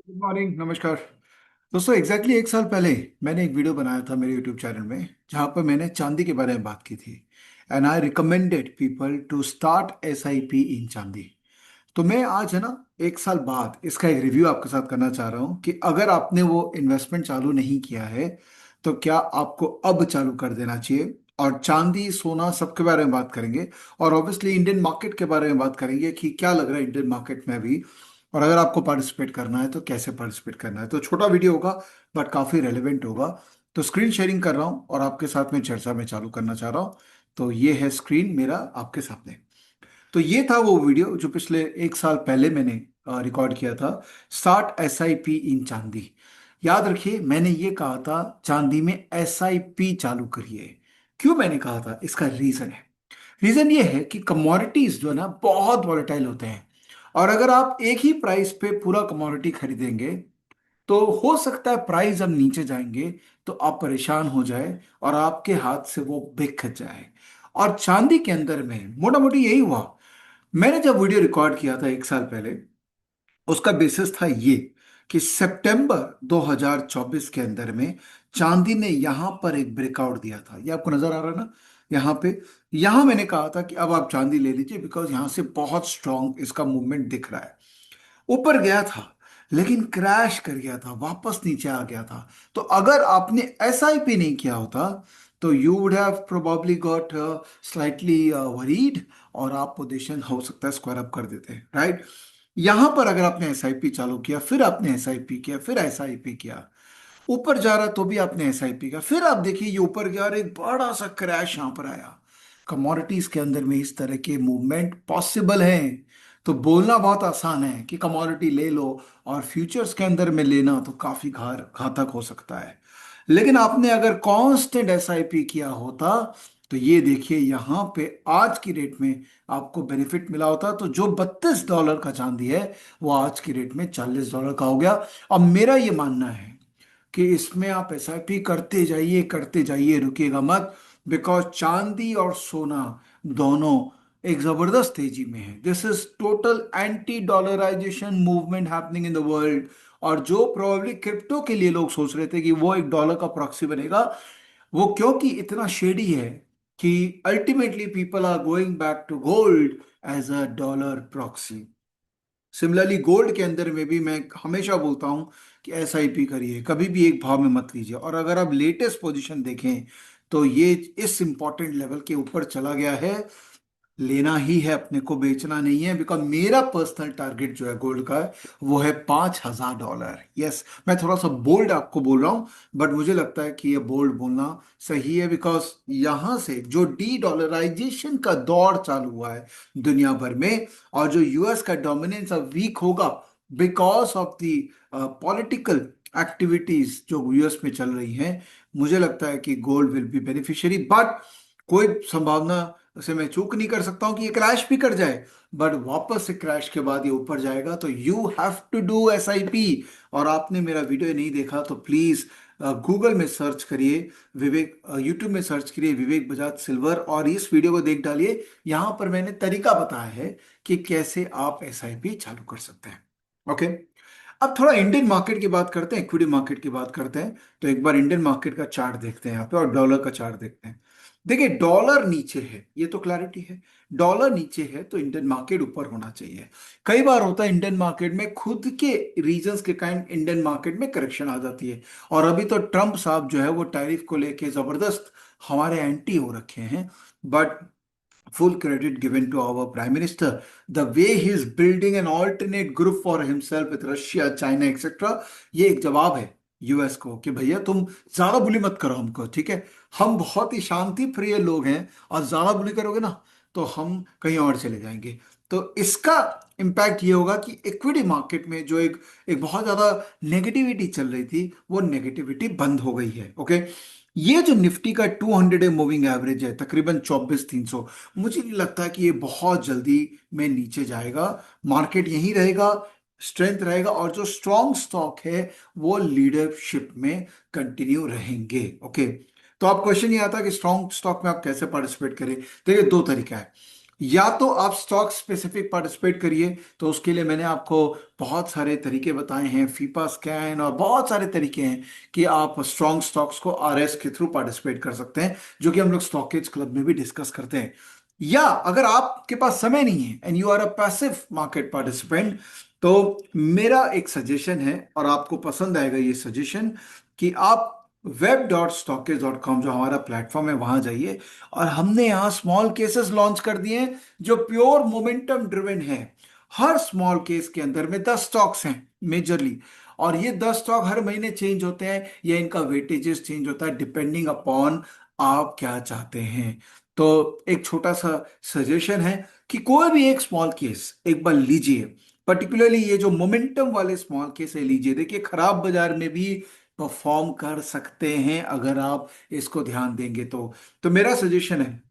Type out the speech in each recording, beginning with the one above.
Good morning, नमस्कार दोस्तों। एक साल पहले मैंने एक वीडियो बनाया था मेरे यूट्यूब चैनल में, जहां पर मैंने चांदी के बारे में बात की थी। And I recommended people to start SIP in चांदी। तो मैं आज है ना, एक साल बाद इसका एक रिव्यू आपके साथ करना चाह रहा हूँ कि अगर आपने वो इन्वेस्टमेंट चालू नहीं किया है तो क्या आपको अब चालू कर देना चाहिए। और चांदी सोना सबके बारे में बात करेंगे। और ऑब्वियसली इंडियन मार्केट के बारे में बात करेंगे कि क्या लग रहा है इंडियन मार्केट में अभी। और अगर आपको पार्टिसिपेट करना है तो कैसे पार्टिसिपेट करना है। तो छोटा वीडियो होगा बट काफ़ी रेलेवेंट होगा। तो स्क्रीन शेयरिंग कर रहा हूँ और आपके साथ में चर्चा में चालू करना चाह रहा हूँ। तो ये है स्क्रीन मेरा आपके सामने। तो ये था वो वीडियो जो पिछले एक साल पहले मैंने रिकॉर्ड किया था। स्टार्ट SIP इन चांदी। याद रखिए, मैंने ये कहा था चांदी में SIP चालू करिए। क्यों मैंने कहा था, इसका रीजन है। रीजन ये है कि कमोडिटीज जो है ना बहुत वॉलेटाइल होते हैं। और अगर आप एक ही प्राइस पे पूरा कमोडिटी खरीदेंगे तो हो सकता है प्राइस अब नीचे जाएंगे तो आप परेशान हो जाए और आपके हाथ से वो बिक जाए। और चांदी के अंदर में मोटा मोटी यही हुआ। मैंने जब वीडियो रिकॉर्ड किया था एक साल पहले, उसका बेसिस था ये कि सितंबर 2024 के अंदर में चांदी ने यहां पर एक ब्रेकआउट दिया था। ये आपको नजर आ रहा है ना, यहां पे। यहां मैंने कहा था कि अब आप चांदी ले लीजिए बिकॉज यहां से बहुत स्ट्रांग इसका मूवमेंट दिख रहा है। ऊपर गया था लेकिन क्रैश कर गया था, वापस नीचे आ गया था। तो अगर आपने SIP नहीं किया होता तो you would have probably got slightly worried, और आप पोजीशन हो सकता है स्क्वायर अप कर देते, राइट। यहां पर अगर आपने SIP चालू किया, फिर आपने SIP किया, फिर SIP किया, ऊपर जा रहा तो भी आपने SIP का, फिर आप देखिए ये ऊपर गया और एक बड़ा सा क्रैश यहां पर आया। कमोडिटीज के अंदर में इस तरह के मूवमेंट पॉसिबल हैं। तो बोलना बहुत आसान है कि कमोडिटी ले लो, और फ्यूचर्स के अंदर में लेना तो काफी घातक हो सकता है। लेकिन आपने अगर कांस्टेंट SIP किया होता तो ये देखिए यहां पे आज की रेट में आपको बेनिफिट मिला होता। तो जो $32 का चांदी है वो आज की रेट में $40 का हो गया। अब मेरा ये मानना है कि इसमें आप SIP करते जाइए, रुकिएगा मत। बिकॉज चांदी और सोना दोनों एक जबरदस्त तेजी में है। This is total anti dollarization movement happening in the world. और जो प्रोबेबली क्रिप्टो के लिए लोग सोच रहे थे कि वो एक डॉलर का प्रॉक्सी बनेगा, वो क्योंकि इतना शेडी है कि ultimately people are going back to gold as a dollar proxy. Similarly gold के अंदर में भी मैं हमेशा बोलता हूं कि SIP करिए, कभी भी एक भाव में मत लीजिए। और अगर आप लेटेस्ट पोजीशन देखें तो ये इस इंपॉर्टेंट लेवल के ऊपर चला गया है। लेना ही है, अपने को बेचना नहीं है। बिकॉज मेरा पर्सनल टारगेट जो है गोल्ड का है वो है $5,000। यस, मैं थोड़ा सा बोल्ड आपको बोल रहा हूं, बट मुझे लगता है कि ये बोल्ड बोलना सही है। बिकॉज यहां से जो डी डॉलराइजेशन का दौर चालू हुआ है दुनिया भर में, और जो US का डोमिनेंस अब वीक होगा because of the political activities जो US में चल रही हैं, मुझे लगता है कि gold will be beneficiary. But कोई संभावना से मैं चूक नहीं कर सकता हूं कि ये क्रैश भी कर जाए। बट वापस से क्रैश के बाद ये ऊपर जाएगा तो you have to do SIP। और आपने मेरा वीडियो नहीं देखा तो प्लीज गूगल में सर्च करिए, विवेक, यूट्यूब में सर्च करिए विवेक बजाज सिल्वर, और इस वीडियो को देख डालिए। यहां पर मैंने तरीका बताया है कि कैसे आप SIP चालू कर सकते हैं। ओके। अब थोड़ा इंडियन मार्केट की बात करते हैं, इक्विटी मार्केट की बात करते हैं। तो एक बार इंडियन मार्केट का चार्ट देखते हैं यहाँ पे, और डॉलर का चार्ट देखते हैं। देखिए डॉलर नीचे है, ये तो क्लैरिटी है। डॉलर नीचे है तो इंडियन मार्केट ऊपर होना चाहिए। कई बार होता है इंडियन मार्केट में खुद के रीजंस के कारण इंडियन मार्केट में करेक्शन आ जाती है। और अभी तो ट्रंप साहब जो है वो टैरिफ को लेके जबरदस्त हमारे एंटी हो रखे हैं। But full credit given to our prime minister, the way he is building an alternate group for himself with Russia, China, etc. ये एक जवाब है US को कि भैया तुम ज्यादा बुली मत करो हमको, ठीक है। हम बहुत ही शांति प्रिय लोग हैं, और ज्यादा बुली करोगे ना तो हम कहीं और चले जाएंगे। तो इसका इम्पैक्ट ये होगा कि इक्विटी मार्केट में जो एक एक बहुत ज्यादा नेगेटिविटी चल रही थी वो नेगेटिविटी बंद हो गई है। ओके। ये जो निफ्टी का 200 डे मूविंग एवरेज है तकरीबन 24,300, मुझे नहीं लगता कि ये बहुत जल्दी में नीचे जाएगा। मार्केट यहीं रहेगा, स्ट्रेंथ रहेगा, और जो स्ट्रॉन्ग स्टॉक है वो लीडरशिप में कंटिन्यू रहेंगे। ओके। तो आप क्वेश्चन ये आता है कि स्ट्रॉन्ग स्टॉक में आप कैसे पार्टिसिपेट करें। देखिए दो तरीका है। या तो आप स्टॉक स्पेसिफिक पार्टिसिपेट करिए, तो उसके लिए मैंने आपको बहुत सारे तरीके बताए हैं, फीपा स्कैन और बहुत सारे तरीके हैं कि आप स्ट्रॉन्ग स्टॉक्स को आरएस के थ्रू पार्टिसिपेट कर सकते हैं, जो कि हम लोग स्टॉकेज क्लब में भी डिस्कस करते हैं। या अगर आपके पास समय नहीं है and you are a passive market participant, तो मेरा एक सजेशन है और आपको पसंद आएगा ये सजेशन, कि आप web.stockage.com जो हमारा प्लेटफॉर्म है वहां जाइए, और हमने यहाँ स्मॉल केसेस लॉन्च कर दिए हैं जो प्योर मोमेंटम ड्रिवन है। हर स्मॉल केस के अंदर में 10 स्टॉक्स हैं मेजरली, और ये 10 स्टॉक हर महीने चेंज होते हैं या इनका वेटेजेस चेंज होता है डिपेंडिंग अपॉन आप क्या चाहते हैं। तो एक छोटा सा सजेशन है कि कोई भी एक स्मॉल केस एक बार लीजिए, पर्टिकुलरली ये जो मोमेंटम वाले स्मॉल केस है लीजिए, देखिए खराब बाजार में भी परफॉर्म कर सकते हैं अगर आप इसको ध्यान देंगे तो मेरा सजेशन है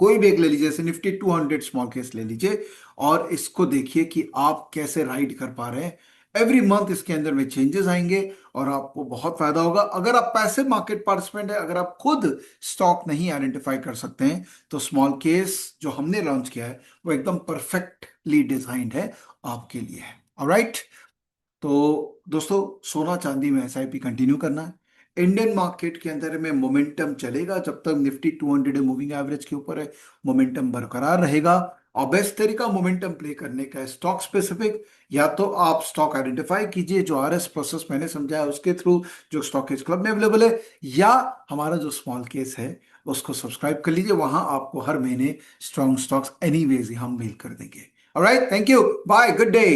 कोई भी एक ले लीजिए, जैसे निफ्टी 200 स्मॉल केस ले लीजिए, और इसको देखिए कि आप कैसे राइड कर पा रहे हैं। एवरी मंथ इसके अंदर में चेंजेस आएंगे और आपको बहुत फायदा होगा। अगर आप पैसे मार्केट पार्टिसिपेंट है, अगर आप खुद स्टॉक नहीं आइडेंटिफाई कर सकते हैं, तो स्मॉल केस जो हमने लॉन्च किया है वो एकदम परफेक्टली डिजाइंड है आपके लिए है। ऑलराइट। तो दोस्तों, सोना चांदी में एसआईपी कंटिन्यू करना है। इंडियन मार्केट के अंदर में मोमेंटम चलेगा जब तक निफ्टी 200 मूविंग एवरेज के ऊपर है, मोमेंटम बरकरार रहेगा। और बेस्ट तरीका मोमेंटम प्ले करने का है स्टॉक स्पेसिफिक। या तो आप स्टॉक आइडेंटिफाई कीजिए जो आरएस प्रोसेस मैंने समझाया उसके थ्रू, जो स्टॉकेज क्लब में अवेलेबल है, या हमारा जो स्मॉल केस है उसको सब्सक्राइब कर लीजिए, वहां आपको हर महीने स्ट्रॉन्ग स्टॉक्स एनीवेज हम मेल कर देंगे। Alright, thank you, bye, good day.